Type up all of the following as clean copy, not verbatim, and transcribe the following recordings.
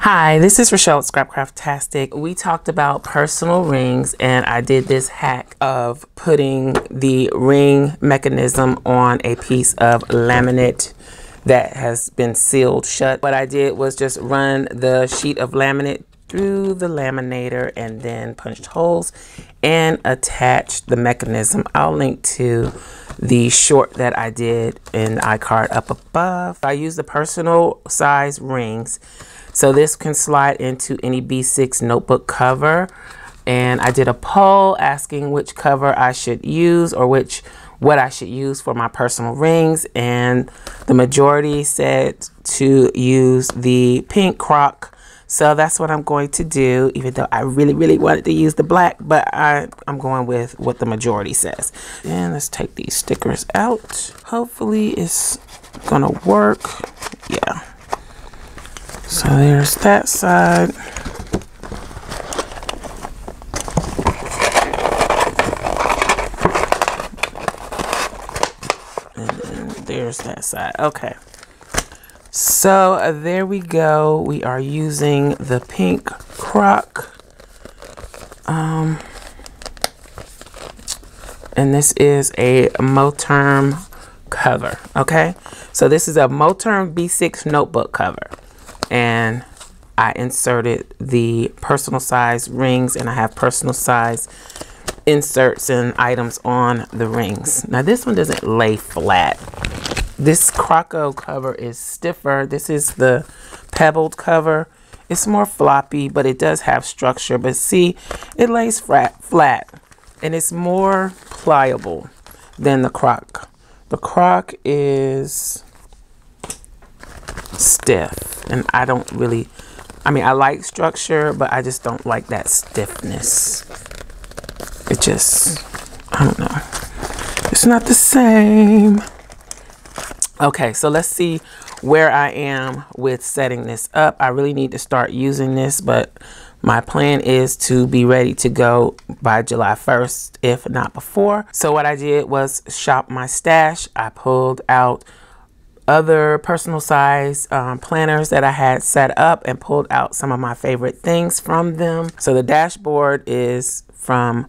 Hi, this is Rachelle at Scrapcraftastic. We talked about personal rings, and I did this hack of putting the ring mechanism on a piece of laminate that has been sealed shut. What I did was just run the sheet of laminate through the laminator and then punched holes and attached the mechanism. I'll link to the short that I did in the iCard up above. I use the personal size rings. So this can slide into any B6 notebook cover. And I did a poll asking which cover I should use or what I should use for my personal rings. And the majority said to use the pink croc. So that's what I'm going to do, even though I really wanted to use the black, but I'm going with what the majority says. And let's take these stickers out. Hopefully it's gonna work. Yeah. So there's that side. And then there's that side. Okay. So there we go. We are using the pink croc. And this is a Moterm cover. Okay. So this is a Moterm B6 notebook cover. And I inserted the personal size rings, and I have personal size inserts and items on the rings. Now this one doesn't lay flat. This Croco cover is stiffer. This is the pebbled cover. It's more floppy, but it does have structure. But see, it lays flat and it's more pliable than the Croc. The Croc is stiff, and I don't really, I mean, I like structure, but I just don't like that stiffness. It just, I don't know. It's not the same. Okay, so let's see where I am with setting this up. I really need to start using this, but my plan is to be ready to go by July 1st, if not before. So what I did was shop my stash. I pulled out other personal size planners that I had set up and pulled out some of my favorite things from them. So the dashboard is from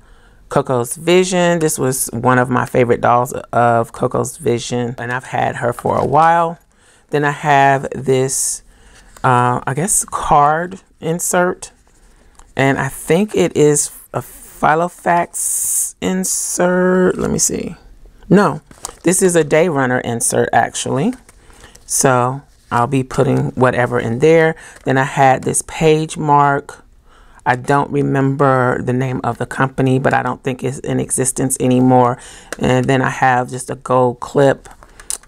Coco's Vision. This was one of my favorite dolls of Coco's Vision, and I've had her for a while. Then I have this, I guess, card insert, and I think it is a Filofax insert. Let me see. No, this is a Day Runner insert actually. So I'll be putting whatever in there. Then I had this page mark. I don't remember the name of the company, but I don't think it's in existence anymore. And then I have just a gold clip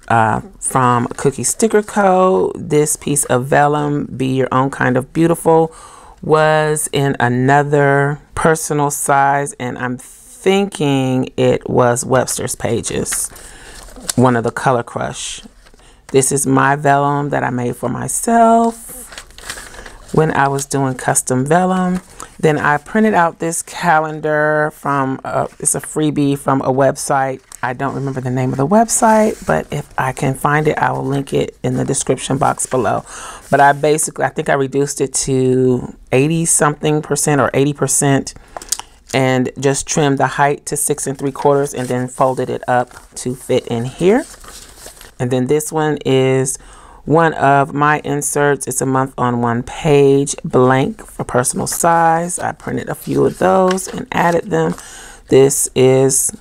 from Cookie Sticker Co. This piece of vellum, Be Your Own Kind of Beautiful, was in another personal size, and I'm thinking it was Webster's Pages, one of the Color Crush. This is my vellum that I made for myself when I was doing custom vellum. Then I printed out this calendar from, it's a freebie from a website. I don't remember the name of the website, but if I can find it, I will link it in the description box below. But I think I reduced it to 80-something% or 80% and just trimmed the height to 6 3/4 and then folded it up to fit in here. And then this one is one of my inserts. It's a month on one page, blank for personal size. I printed a few of those and added them. This is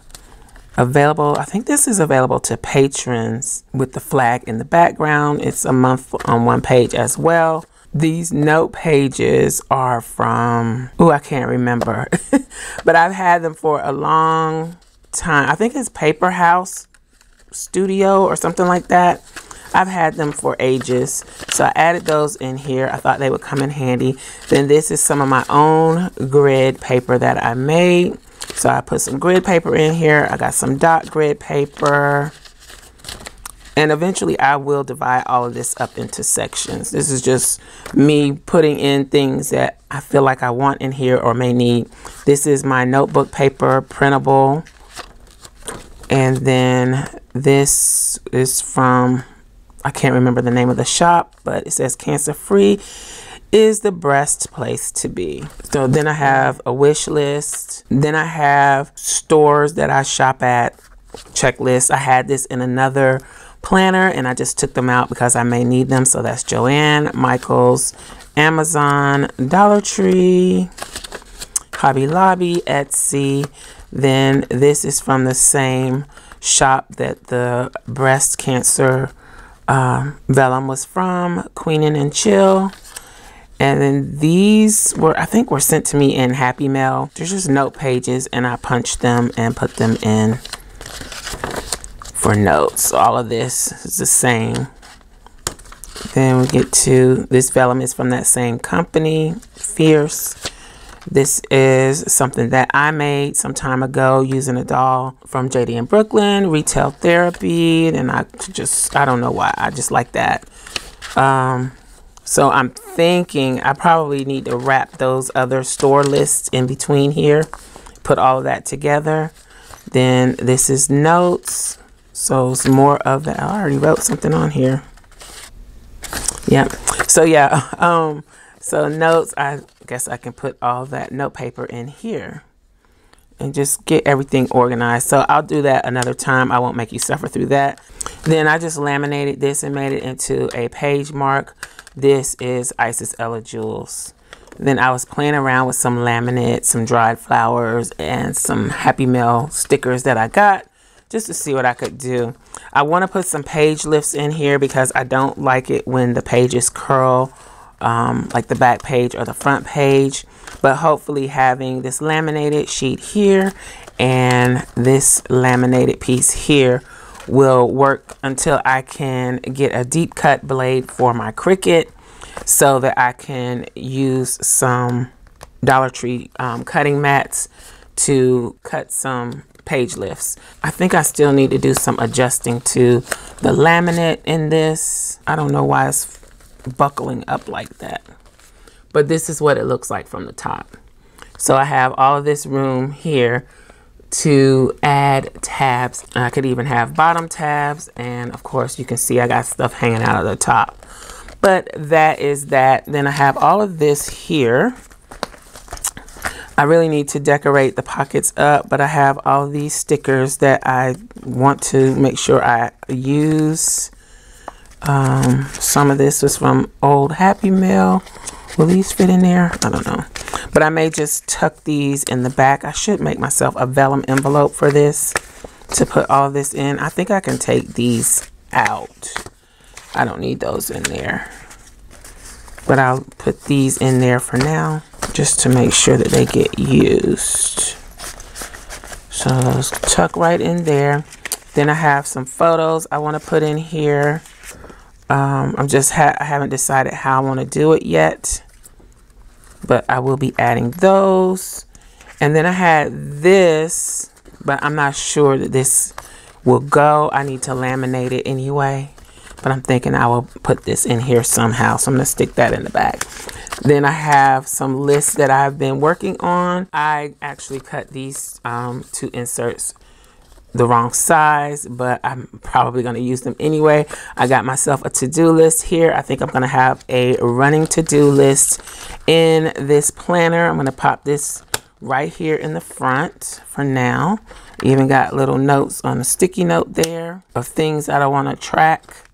available, I think this is available to patrons with the flag in the background. It's a month on one page as well. These note pages are from, oh, I can't remember, but I've had them for a long time. I think it's Paper House Studio or something like that. I've had them for ages, so I added those in here. I thought they would come in handy. Then this is some of my own grid paper that I made. So I put some grid paper in here. I got some dot grid paper. And eventually I will divide all of this up into sections. This is just me putting in things that I feel like I want in here or may need. This is my notebook paper, printable. And then this is from, I can't remember the name of the shop, but it says cancer free. is the best place to be. So then I have a wish list. Then I have stores that I shop at, checklist. I had this in another planner and I just took them out because I may need them. So that's Joann, Michaels, Amazon, Dollar Tree, Hobby Lobby, Etsy. Then this is from the same shop that the breast cancer vellum was from, Queen and Chill. And then these were, I think, were sent to me in Happy Mail. There's just note pages and I punched them and put them in for notes. All of this is the same. Then we get to, this vellum is from that same company, Fierce. This is something that I made some time ago using a doll from JD in Brooklyn, Retail Therapy. And I don't know why, I just like that. So I'm thinking I probably need to wrap those other store lists in between here, put all of that together. Then this is notes. So it's more of that. I already wrote something on here. Yeah. So yeah. So notes, I guess I can put all that note paper in here and just get everything organized. So I'll do that another time. I won't make you suffer through that. Then I just laminated this and made it into a page mark. This is Isis Ella Jewels. Then I was playing around with some laminate, some dried flowers, and some Happy Mail stickers that I got just to see what I could do. I want to put some page lifts in here because I don't like it when the pages curl, like the back page or the front page. But hopefully having this laminated sheet here and this laminated piece here will work until I can get a deep cut blade for my Cricut so that I can use some Dollar Tree cutting mats to cut some page lifts. I think I still need to do some adjusting to the laminate in this. I don't know why it's buckling up like that, but this is what it looks like from the top. So I have all of this room here to add tabs. I could even have bottom tabs, and of course you can see I got stuff hanging out of the top. But that is that. Then I have all of this here. I really need to decorate the pockets up, but I have all these stickers that I want to make sure I use. Some of this was from old Happy Mail. Will these fit in there? I don't know. But I may just tuck these in the back. I should make myself a vellum envelope for this to put all this in. I think I can take these out. I don't need those in there. But I'll put these in there for now, just to make sure that they get used. So those tuck right in there. Then I have some photos I want to put in here. I haven't decided how I want to do it yet, but I will be adding those. And then I had this, but I'm not sure that this will go. I need to laminate it anyway, but I'm thinking I will put this in here somehow. So I'm going to stick that in the back. Then I have some lists that I've been working on. I actually cut these two inserts the wrong size, but I'm probably going to use them anyway. I got myself a to-do list here. I think I'm going to have a running to-do list in this planner. I'm going to pop this right here in the front for now. Even got little notes on a sticky note there of things that I want to track.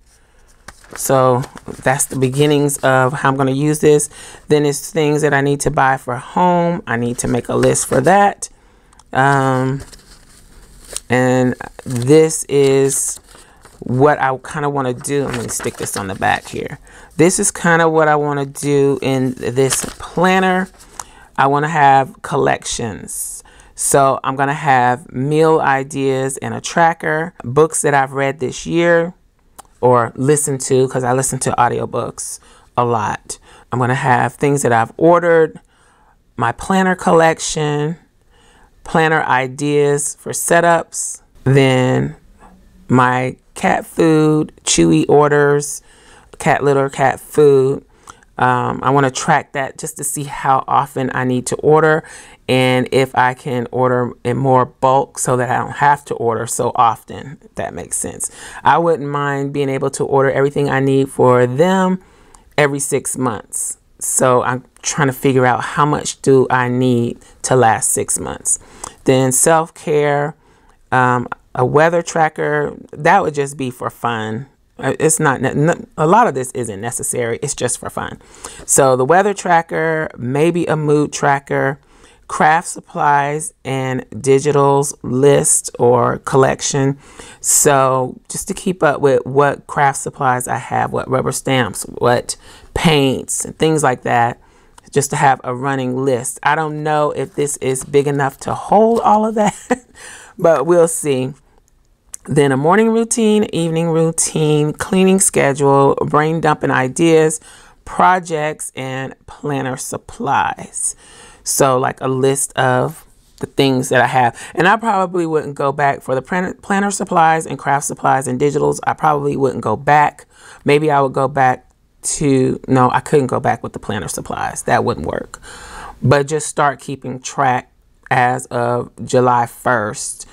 So that's the beginnings of how I'm going to use this. Then it's things that I need to buy for home. I need to make a list for that. And this is what I kind of want to do. I'm going to stick this on the back here. This is kind of what I want to do in this planner. I want to have collections. So I'm going to have meal ideas and a tracker, books that I've read this year or listened to, because I listen to audiobooks a lot. I'm going to have things that I've ordered, my planner collection, planner ideas for setups, then my cat food, Chewy orders, cat litter, cat food. I want to track that just to see how often I need to order and if I can order in more bulk so that I don't have to order so often, if that makes sense. I wouldn't mind being able to order everything I need for them every 6 months. So I'm trying to figure out how much do I need to last 6 months. Then self-care, a weather tracker, that would just be for fun. It's not, a lot of this isn't necessary. It's just for fun. So the weather tracker, maybe a mood tracker, craft supplies and digitals list or collection. So just to keep up with what craft supplies I have, what rubber stamps, what paints and things like that, just to have a running list. I don't know if this is big enough to hold all of that, but we'll see. Then a morning routine, evening routine, cleaning schedule, brain dumping ideas, projects, and planner supplies. So like a list of the things that I have. And I probably wouldn't go back for the planner supplies and craft supplies and digitals. I probably wouldn't go back. Maybe I would go back to, no, I couldn't go back with the planner supplies. That wouldn't work. But just start keeping track as of July 1st.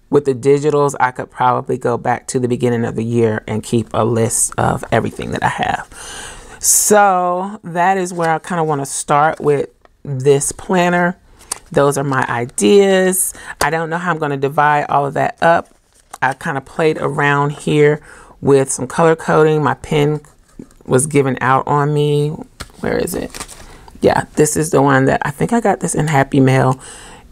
With the digitals, I could probably go back to the beginning of the year and keep a list of everything that I have. So that is where I kind of want to start with this planner. Those are my ideas. I don't know how I'm going to divide all of that up. I kind of played around here with some color coding. My pen was given out on me. Where is it? Yeah, this is the one that I think I got this in Happy Mail,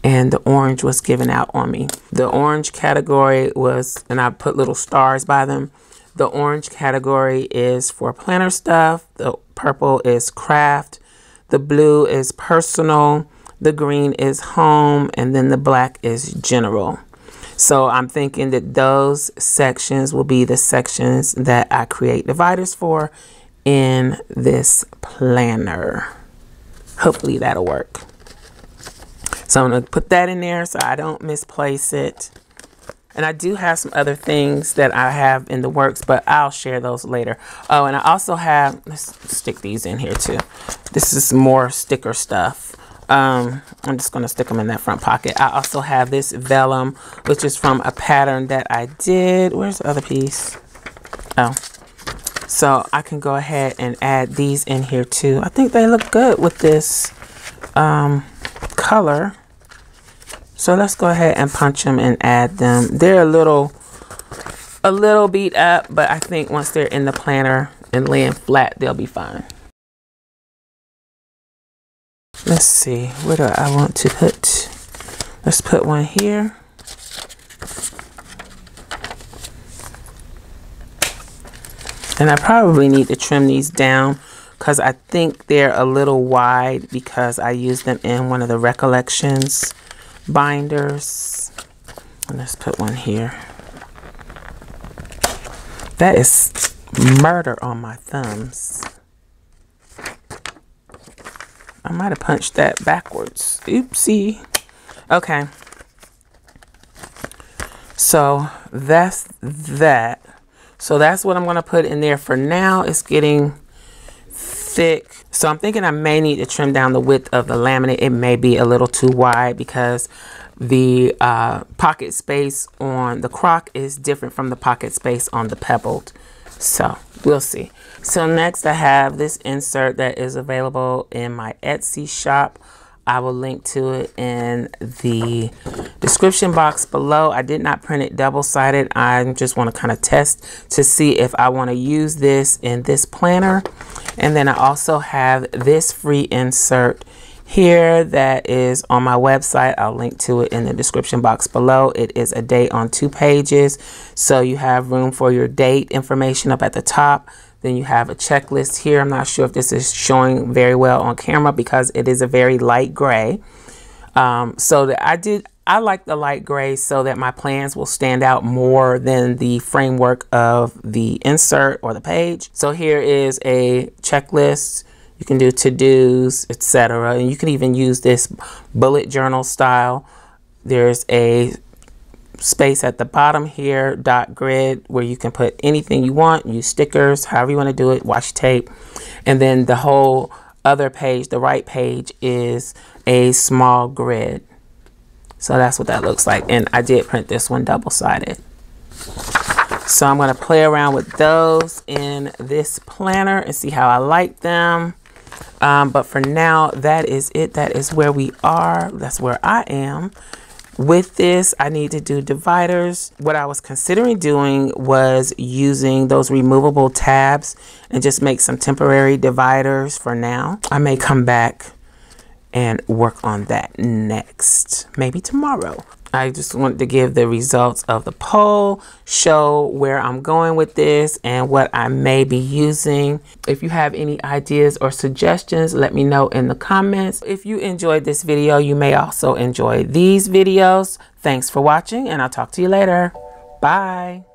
and the orange was given out on me. The orange category was, and I put little stars by them. The orange category is for planner stuff. The purple is craft. The blue is personal. The green is home. And then the black is general. So I'm thinking that those sections will be the sections that I create dividers for in this planner. Hopefully that'll work. So I'm going to put that in there so I don't misplace it. And I do have some other things that I have in the works, but I'll share those later. Oh, and I also have, let's stick these in here too. This is more sticker stuff. I'm just going to stick them in that front pocket. I also have this vellum, which is from a pattern that I did. Where's the other piece? Oh, so I can go ahead and add these in here too. I think they look good with this color. So let's go ahead and punch them and add them. They're a little beat up, but I think once they're in the planner and laying flat, they'll be fine. Let's see, where do I want to put? Let's put one here. And I probably need to trim these down because I think they're a little wide because I used them in one of the recollections binders. And let's put one here. That is murder on my thumbs. I might have punched that backwards. Oopsie. Okay. So that's that. So that's what I'm going to put in there for now. It's getting thick. So I'm thinking I may need to trim down the width of the laminate. It may be a little too wide because the pocket space on the crock is different from the pocket space on the pebbled. So we'll see. So next I have this insert that is available in my Etsy shop. I will link to it in the description box below. I did not print it double-sided. I just want to kind of test to see if I want to use this in this planner. And then I also have this free insert here that is on my website. I'll link to it in the description box below. It is a date on 2 pages. So you have room for your date information up at the top. Then you have a checklist here. I'm not sure if this is showing very well on camera because it is a very light gray. I like the light gray so that my plans will stand out more than the framework of the insert or the page. So here is a checklist. You can do to-dos, etc. And you can even use this bullet journal style. There's a space at the bottom here, dot grid, where you can put anything you want, use stickers, however you want to do it, washi tape. And then the whole other page, the right page, is a small grid. So that's what that looks like. And I did print this one double-sided. So I'm going to play around with those in this planner and see how I like them. But for now, that is it. That is where we are. That's where I am. With this, I need to do dividers. What I was considering doing was using those removable tabs and just make some temporary dividers for now. I may come back and work on that next, maybe tomorrow. I just wanted to give the results of the poll, show where I'm going with this and what I may be using. If you have any ideas or suggestions, let me know in the comments. If you enjoyed this video, you may also enjoy these videos. Thanks for watching, and I'll talk to you later. Bye.